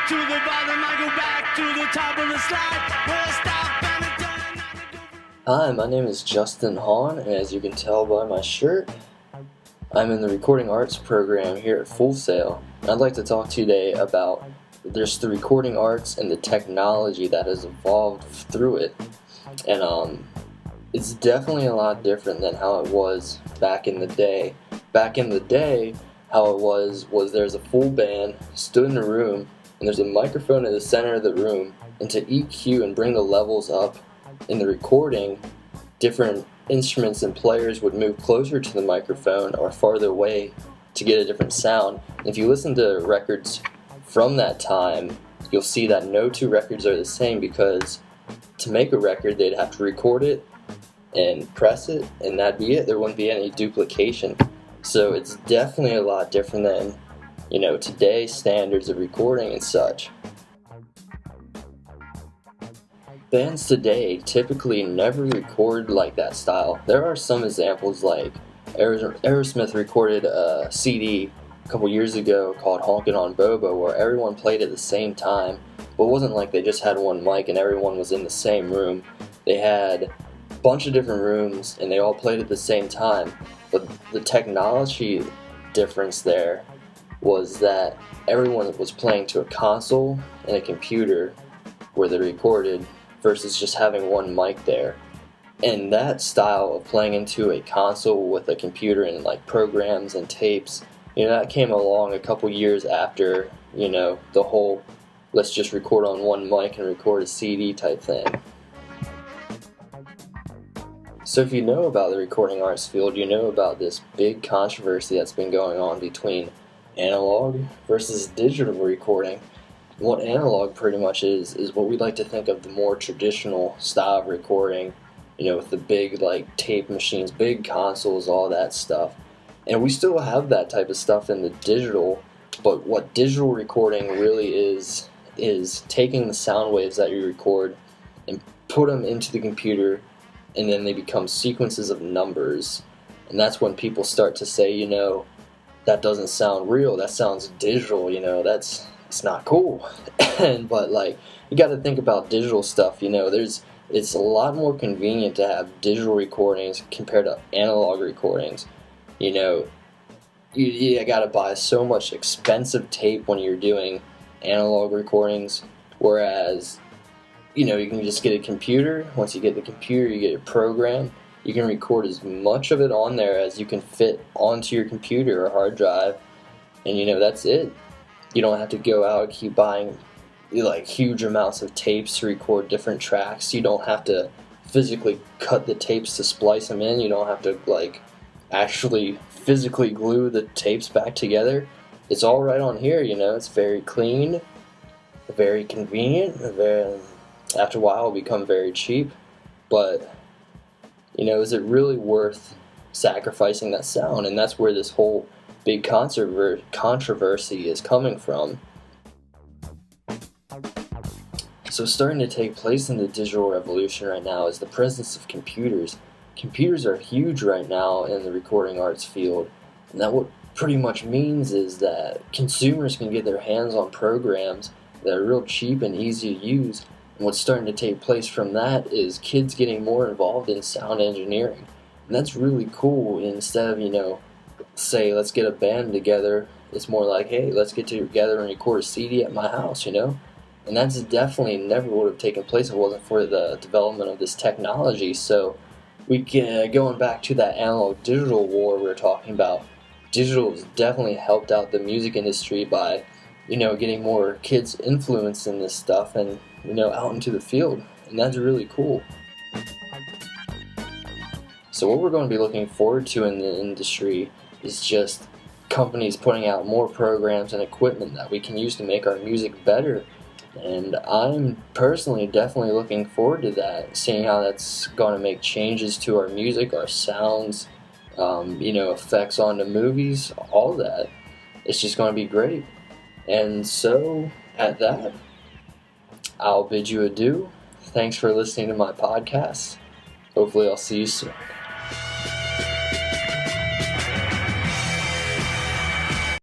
back to the bottom, I go back to the top of the slide. Where I stop and I turn and I go. Hi, my name is Justin Hahn, and as you can tell by my shirt, I'm in the recording arts program here at FullSail. I'd like to talk to you today about just the recording arts and the technology that has evolved through it. And it's definitely a lot different than how it was back in the day. Back in the day, how it was there's a full band stood in a room, and there's a microphone in the center of the room, and to EQ and bring the levels up in the recording, different instruments and players would move closer to the microphone or farther away to get a different sound. If you listen to records from that time, you'll see that no two records are the same, because to make a record they'd have to record it and press it, and that'd be it. There wouldn't be any duplication. So it's definitely a lot different than, today's standards of recording and such. Bands today typically never record like that style. There are some examples, like Aerosmith recorded a CD a couple years ago called Honkin' on Bobo, where everyone played at the same time, but it wasn't like they just had one mic and everyone was in the same room. They had a bunch of different rooms and they all played at the same time. But the technology difference there was that everyone was playing to a console and a computer where they recorded, versus just having one mic there. And that style of playing into a console with a computer and like programs and tapes, that came along a couple years after, the whole let's just record on one mic and record a CD type thing. So if you know about the recording arts field, you know about this big controversy that's been going on between analog versus digital recording. What analog pretty much is what we like to think of the more traditional style of recording, with the big tape machines, big consoles, all that stuff. And we still have that type of stuff in the digital, but what digital recording really is taking the sound waves that you record and put them into the computer, and then they become sequences of numbers. And that's when people start to say, that doesn't sound real, that sounds digital, it's not cool. But you got to think about digital stuff. It's a lot more convenient to have digital recordings compared to analog recordings. You got to buy so much expensive tape when you're doing analog recordings, whereas you can just get a computer. Once you get the computer, you get a program. You can record as much of it on there as you can fit onto your computer or hard drive, and that's it. You don't have to go out and keep buying huge amounts of tapes to record different tracks. You don't have to physically cut the tapes to splice them in. You don't have to actually physically glue the tapes back together. It's all right on here. It's very clean, very convenient, after a while it'll become very cheap. But is it really worth sacrificing that sound? And that's where this whole big controversy is coming from. So starting to take place in the digital revolution right now is the presence of computers. Computers are huge right now in the recording arts field, and that what pretty much means is that consumers can get their hands on programs that are real cheap and easy to use. And what's starting to take place from that is kids getting more involved in sound engineering. And that's really cool. Instead of, say, let's get a band together, it's more like, hey, let's get together and record a CD at my house, And that's definitely never would have taken place if it wasn't for the development of this technology. So we can, going back to that analog digital war we were talking about, digital has definitely helped out the music industry by, getting more kids influenced in this stuff and, out into the field. And that's really cool. So what we're going to be looking forward to in the industry is just companies putting out more programs and equipment that we can use to make our music better. And I'm personally definitely looking forward to that, seeing how that's going to make changes to our music, our sounds, effects on the movies, all that. It's just going to be great. And so, at that, I'll bid you adieu. Thanks for listening to my podcast. Hopefully I'll see you soon.